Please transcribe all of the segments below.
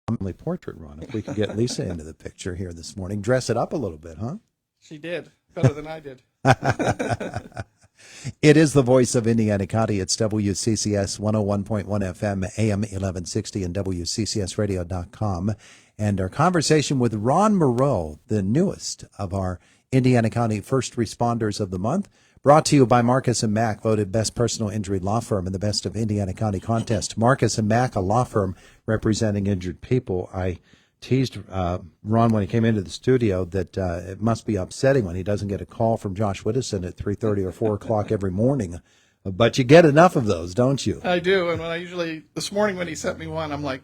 family portrait, Ron. If we could get Lisa into the picture here this morning, dress it up a little bit, huh? She did better than I did. It is the voice of Indiana County. It's WCCS 101.1 FM, AM 1160, and WCCSradio.com. And our conversation with Ron Moreau, the newest of our Indiana County First Responders of the Month, brought to you by Marcus & Mack, voted best personal injury law firm in the Best of Indiana County contest. Marcus & Mack, a law firm representing injured people. I teased Ron when he came into the studio that it must be upsetting when he doesn't get a call from Josh Widdowson at 3:30 or 4 o'clock every morning. But you get enough of those, don't you? I do, and this morning when he sent me one, I'm like,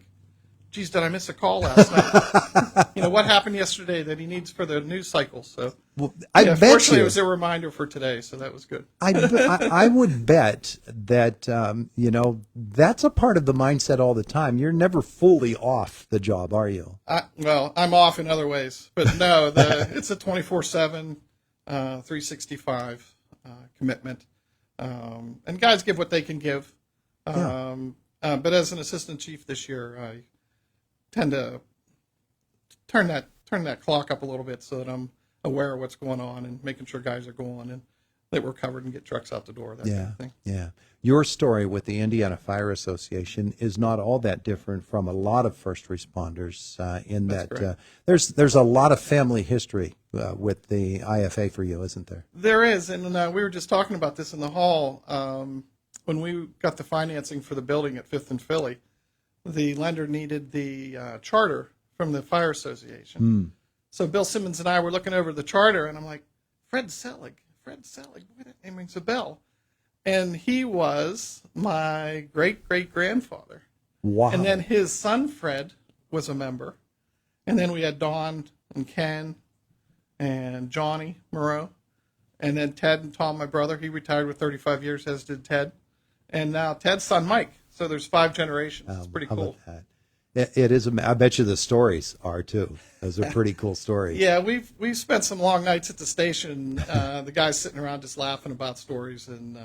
geez, did I miss a call last night? What happened yesterday that he needs for the news cycle? So, I bet fortunately, you. It was a reminder for today, so that was good. I would bet that, that's a part of the mindset all the time. You're never fully off the job, are you? I'm off in other ways, but no, it's a 24/7, 365 commitment. And guys give what they can give. But as an assistant chief this year, I tend to turn that clock up a little bit so that I'm aware of what's going on and making sure guys are going and that we're covered and get trucks out the door, that kind of thing. Yeah. Your story with the Indiana Fire Association is not all that different from a lot of first responders in that there's a lot of family history with the IFA for you, isn't there? There is, and we were just talking about this in the hall. When we got the financing for the building at 5th and Philly, the lender needed the charter from the Fire Association. So Bill Simmons and I were looking over the charter, and I'm like, Fred Selig, boy, that name rings a bell. And he was my great-great-grandfather. Wow. And then his son, Fred, was a member. And then we had Don and Ken and Johnny Moreau. And then Ted and Tom, my brother, he retired with 35 years, as did Ted. And now Ted's son, Mike. So there's 5 generations. It's pretty cool. It is. I bet you the stories are too. Those are pretty cool stories. Yeah, we've spent some long nights at the station. The guys sitting around just laughing about stories and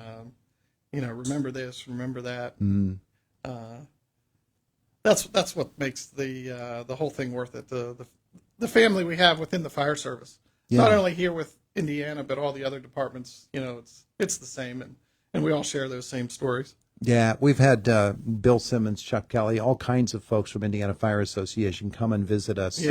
remember this, remember that. That's what makes the whole thing worth it. The family we have within the fire service, not only here with Indiana, but all the other departments. It's the same, and we all share those same stories. Yeah, we've had Bill Simmons, Chuck Kelly, all kinds of folks from Indiana Fire Association come and visit us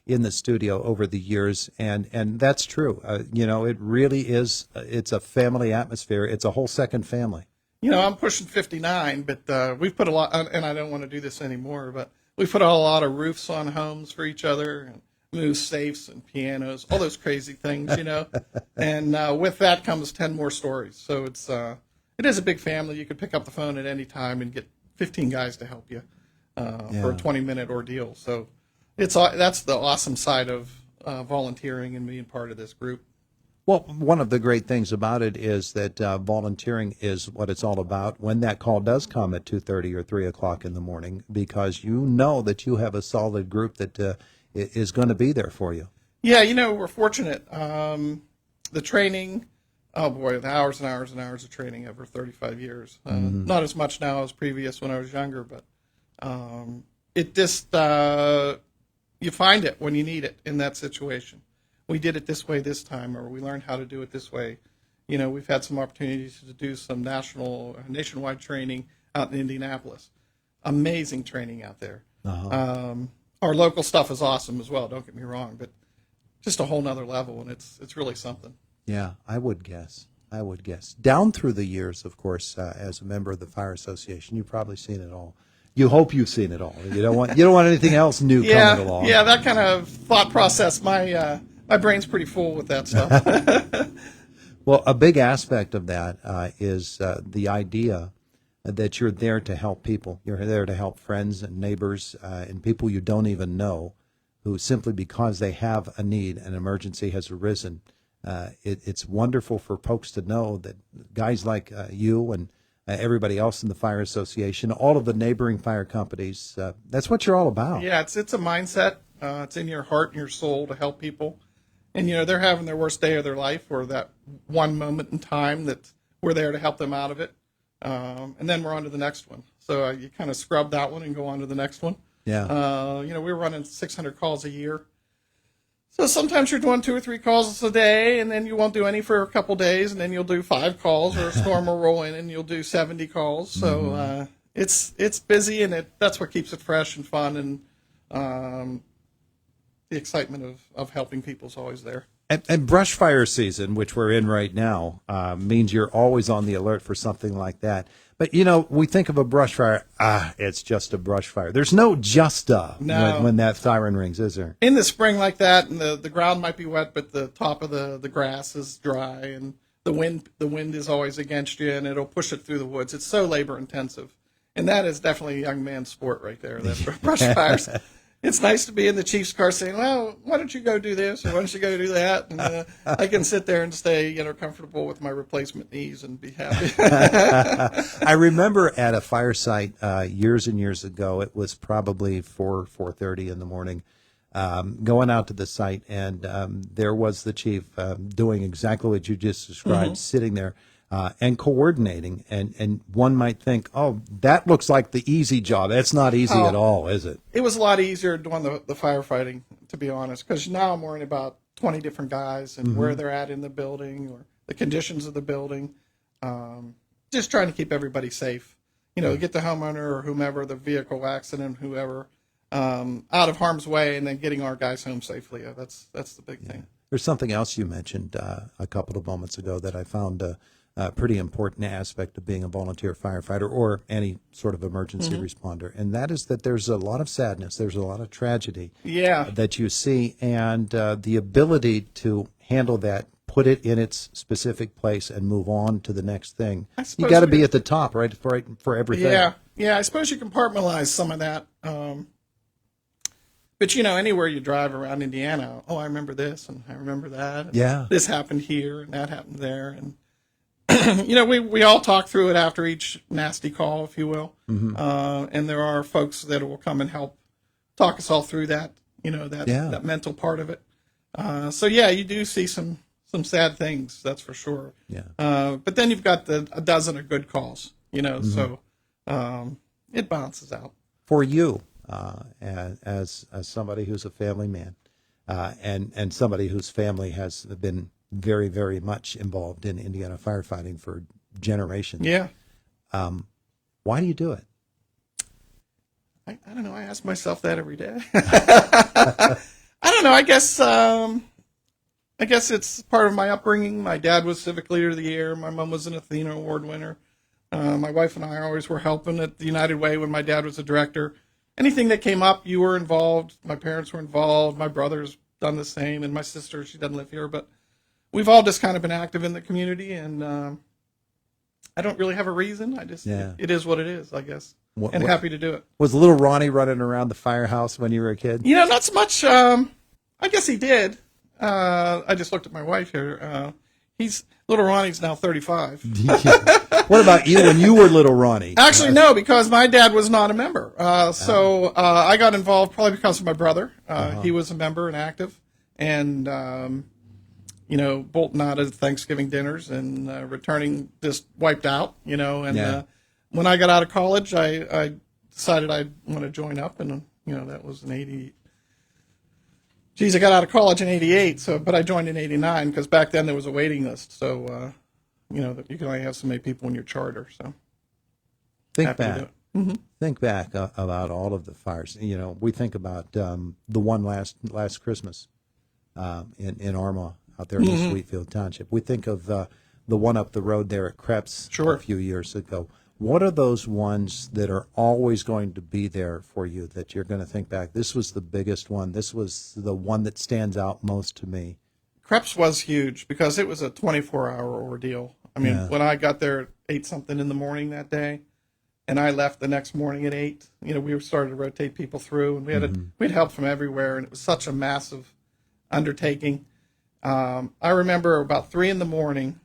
in the studio over the years, and that's true. It really is. It's a family atmosphere. It's a whole second family. I'm pushing 59, but we've put a lot, and I don't want to do this anymore, but we put a lot of roofs on homes for each other, and moved safes and pianos, all those crazy things, And with that comes 10 more stories. So it is a big family. You could pick up the phone at any time and get 15 guys to help you for a 20-minute ordeal. So that's the awesome side of volunteering and being part of this group. Well, one of the great things about it is that volunteering is what it's all about when that call does come at 2:30 or 3 o'clock in the morning, because you know that you have a solid group that is going to be there for you. Yeah, we're fortunate. The training, oh boy, the hours and hours and hours of training over 35 years. Not as much now as previous when I was younger, but it just, you find it when you need it in that situation. We did it this way this time, or we learned how to do it this way. We've had some opportunities to do some nationwide training out in Indianapolis. Amazing training out there. Our local stuff is awesome as well, don't get me wrong, but just a whole nother level, and it's really something. Yeah, I would guess. Down through the years, of course, as a member of the Fire Association, you've probably seen it all. You hope you've seen it all. You don't want anything else new coming along. Yeah, that kind of thought process. My brain's pretty full with that stuff. Well, a big aspect of that is the idea that you're there to help people. You're there to help friends and neighbors and people you don't even know, who simply because they have a need, an emergency has arisen. It's wonderful for folks to know that guys like you and everybody else in the Fire Association, all of the neighboring fire companies, that's what you're all about. Yeah, it's a mindset. It's in your heart and your soul to help people. And, they're having their worst day of their life, or that one moment in time that we're there to help them out of it. And then we're on to the next one. So you kind of scrub that one and go on to the next one. Yeah. We were running 600 calls a year. So sometimes you're doing 2 or 3 calls a day, and then you won't do any for a couple days, and then you'll do 5 calls, or a storm will roll in, and you'll do 70 calls. So it's busy, and that's what keeps it fresh and fun, and the excitement of helping people is always there. And brush fire season, which we're in right now, means you're always on the alert for something like that. But, we think of a brush fire, it's just a brush fire. There's no when that siren rings, is there? In the spring like that, and the ground might be wet, but the top of the grass is dry, and the wind is always against you, and it'll push it through the woods. It's so labor intensive. And that is definitely a young man's sport right there, that brush fires. It's nice to be in the chief's car saying, well, why don't you go do this, or why don't you go do that? And I can sit there and stay, comfortable with my replacement knees and be happy. I remember at a fire site years and years ago, it was probably 4:30 in the morning, going out to the site, and there was the chief doing exactly what you just described, sitting there. And coordinating, and one might think, oh, that looks like the easy job. That's not easy at all, is it? It was a lot easier doing the firefighting, to be honest, because now I'm worrying about 20 different guys and where they're at in the building or the conditions of the building. Just trying to keep everybody safe. Get the homeowner or whomever, the vehicle accident, whoever, out of harm's way, and then getting our guys home safely. That's the big thing. There's something else you mentioned a couple of moments ago that I found a pretty important aspect of being a volunteer firefighter or any sort of emergency responder, and that is that there's a lot of sadness, there's a lot of tragedy that you see, and the ability to handle that, put it in its specific place, and move on to the next thing. You got to be at the top, right, for everything. Yeah. I suppose you compartmentalize some of that. But, anywhere you drive around Indiana, I remember this and I remember that. Yeah. This happened here and that happened there. And, we all talk through it after each nasty call, if you will. And there are folks that will come and help talk us all through that, that mental part of it. You do see some sad things, that's for sure. Yeah. But then you've got a dozen of good calls, so it balances out. For you, as somebody who's a family man, and somebody whose family has been very, very much involved in Indiana firefighting for generations. Yeah. Why do you do it? I don't know. I ask myself that every day. I don't know. I guess it's part of my upbringing. My dad was Civic Leader of the Year. My mom was an Athena Award winner. My wife and I always were helping at the United Way when my dad was a director. Anything that came up, you were involved. My parents were involved. My brother's done the same, and my sister, she doesn't live here, but we've all just kind of been active in the community, and I don't really have a reason. It is what it is, I guess, and happy to do it. Was little Ronnie running around the firehouse when you were a kid? Not so much. I guess he did. I just looked at my wife here. Little Ronnie's now 35. What about you when you were little Ronnie? Actually, no, because my dad was not a member. So I got involved probably because of my brother. He was a member and active, and bolting out of Thanksgiving dinners and returning just wiped out. And when I got out of college, I decided I want to join up, and that was in 80. Geez, I got out of college in 88, but I joined in 89 because back then there was a waiting list. So, you can only have so many people in your charter. So, think back. Think back about all of the fires. We think about the one last Christmas in Arma out there in Sweetfield Township. We think of the one up the road there at Krebs a few years ago. What are those ones that are always going to be there for you that you're going to think back? This was the biggest one. This was the one that stands out most to me. Krebs was huge because it was a 24-hour ordeal. I mean, when I got there at 8-something in the morning that day, and I left the next morning at 8, we started to rotate people through, and we had help from everywhere, and it was such a massive undertaking. I remember about 3 in the morning,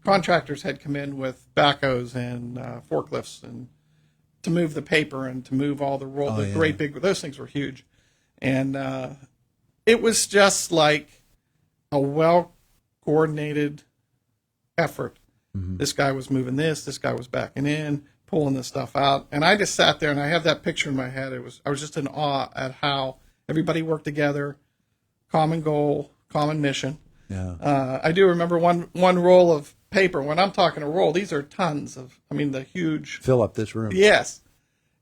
contractors had come in with backhoes and forklifts and to move the paper and to move all the great big, those things were huge. And it was just like a well-coordinated effort. This guy was moving this guy was backing in, pulling this stuff out. And I just sat there, and I have that picture in my head. I was just in awe at how everybody worked together, common goal, common mission. Yeah. I do remember one roll of paper. When I'm talking a roll, these are tons of, the huge. Fill up this room. Yes.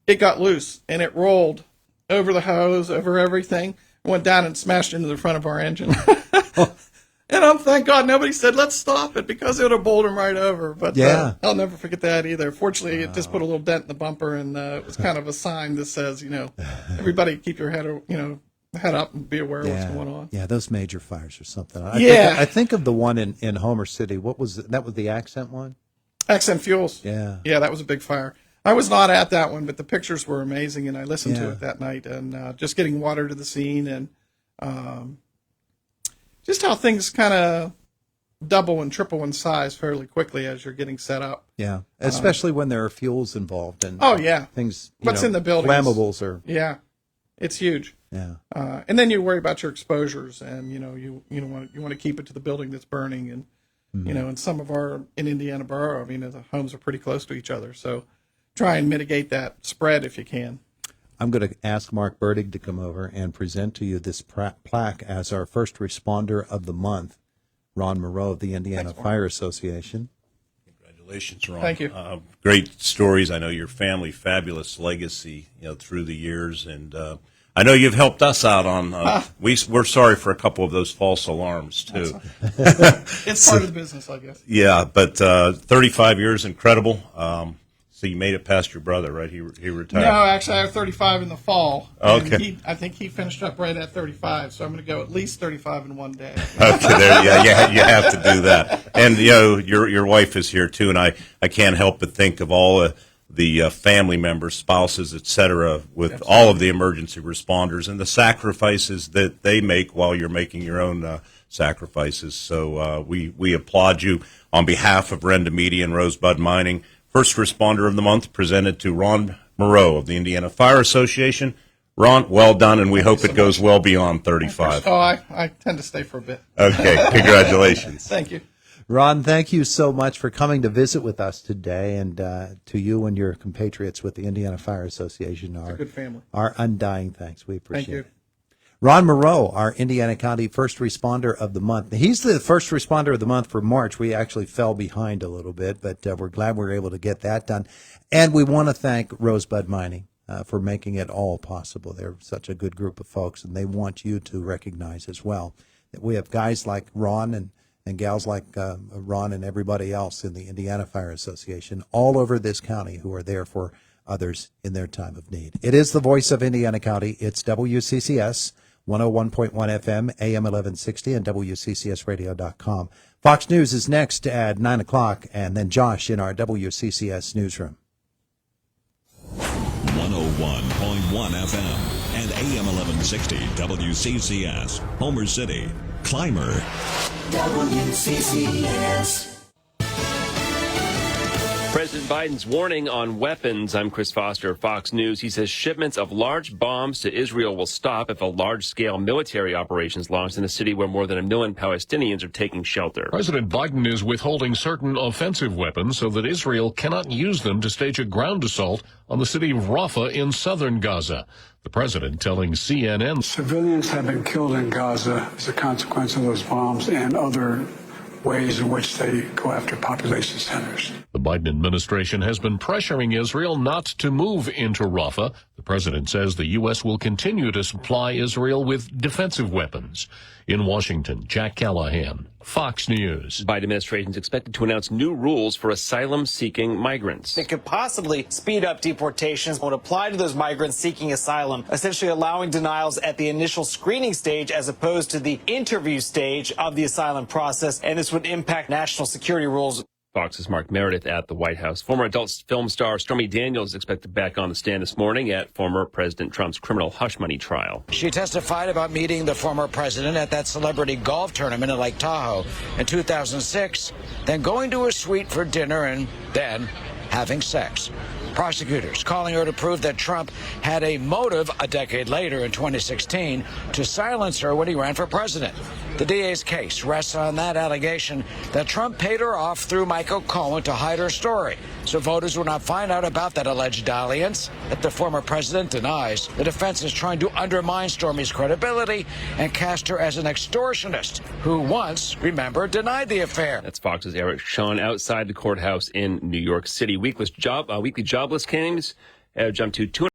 It got loose, and it rolled over the hose, over everything, went down and smashed into the front of our engine. And thank God nobody said, let's stop it, because it would have bowled him right over. But Yeah. I'll never forget that either. Fortunately, it just put a little dent in the bumper, and it was kind of a sign that says, everybody keep your head, head up and be aware of what's going on. Yeah, those major fires or something. I think of the one in Homer City. What was it? That was the Accent one? Accent Fuels. Yeah. Yeah, that was a big fire. I was not at that one, but the pictures were amazing, and I listened to it that night. And just getting water to the scene, and just how things kind of double and triple in size fairly quickly as you're getting set up. Yeah, especially when there are fuels involved and things. What's in the buildings? Flammables are. Yeah, it's huge. Yeah, and then you worry about your exposures, and you want to keep it to the building that's burning, and and some of in Indiana Borough, the homes are pretty close to each other, so try and mitigate that spread if you can. I'm going to ask Mark Burdig to come over and present to you this plaque as our first responder of the month, Ron Moreau of the Indiana Fire Association. Congratulations, Ron. Thank you. Great stories. I know your family, fabulous legacy, through the years, and I know you've helped us out on. We're sorry for a couple of those false alarms too. It's part of the business, I guess. Yeah, but 35 years, incredible. So you made it past your brother, right? He retired. No, actually, I have 35 in the fall. Okay. I think he finished up right at 35, so I'm going to go at least 35 in one day. Okay, you have to do that. And your wife is here too, and I can't help but think of all the family members, spouses, etc., with all of the emergency responders and the sacrifices that they make while you're making your own sacrifices. So we applaud you on behalf of Renda Media and Rosebud Mining. First Responder of the Month presented to Ron Moreau of the Indiana Fire Association. Ron, well done, and we hope it goes well beyond 35. Oh, I tend to stay for a bit. Okay, congratulations. Thank you. Ron, thank you so much for coming to visit with us today, and to you and your compatriots with the Indiana Fire Association, It's a good family. our undying thanks. We appreciate Thank you. it. Ron Moreau, our Indiana County First Responder of the Month. He's the First Responder of the Month for March. We actually fell behind a little bit, but we're glad we were able to get that done. And we want to thank Rosebud Mining for making it all possible. They're such a good group of folks, and they want you to recognize as well that we have guys like Ron and gals like Ron and everybody else in the Indiana Fire Association all over this county who are there for others in their time of need. It is the voice of Indiana County. It's WCCS. 101.1 FM, AM 1160, and WCCSradio.com. Fox News is next at 9 o'clock, and then Josh in our WCCS newsroom. 101.1 FM and AM 1160, WCCS, Homer City, Clymer. WCCS. President Biden's warning on weapons. I'm Chris Foster, Fox News. He says shipments of large bombs to Israel will stop if a large-scale military operation is launched in a city where more than 1 million Palestinians are taking shelter. President Biden is withholding certain offensive weapons so that Israel cannot use them to stage a ground assault on the city of Rafah in southern Gaza. The president telling CNN. Civilians have been killed in Gaza as a consequence of those bombs and other ways in which they go after population centers. The Biden administration has been pressuring Israel not to move into Rafah. The president says the U.S. will continue to supply Israel with defensive weapons. In Washington, Jack Callahan, Fox News. Biden administration is expected to announce new rules for asylum-seeking migrants. It could possibly speed up deportations, would apply to those migrants seeking asylum, essentially allowing denials at the initial screening stage as opposed to the interview stage of the asylum process, and this would impact national security rules. Fox's Mark Meredith at the White House. Former adult film star Stormy Daniels is expected back on the stand this morning at former President Trump's criminal hush money trial. She testified about meeting the former president at that celebrity golf tournament in Lake Tahoe in 2006, then going to a suite for dinner and then having sex. Prosecutors calling her to prove that Trump had a motive a decade later in 2016 to silence her when he ran for president. The DA's case rests on that allegation that Trump paid her off through Michael Cohen to hide her story, so voters would not find out about that alleged dalliance that the former president denies. The defense is trying to undermine Stormy's credibility and cast her as an extortionist who once, remember, denied the affair. That's Fox's Eric Sean outside the courthouse in New York City. Weekly jobless claims jumped to 200.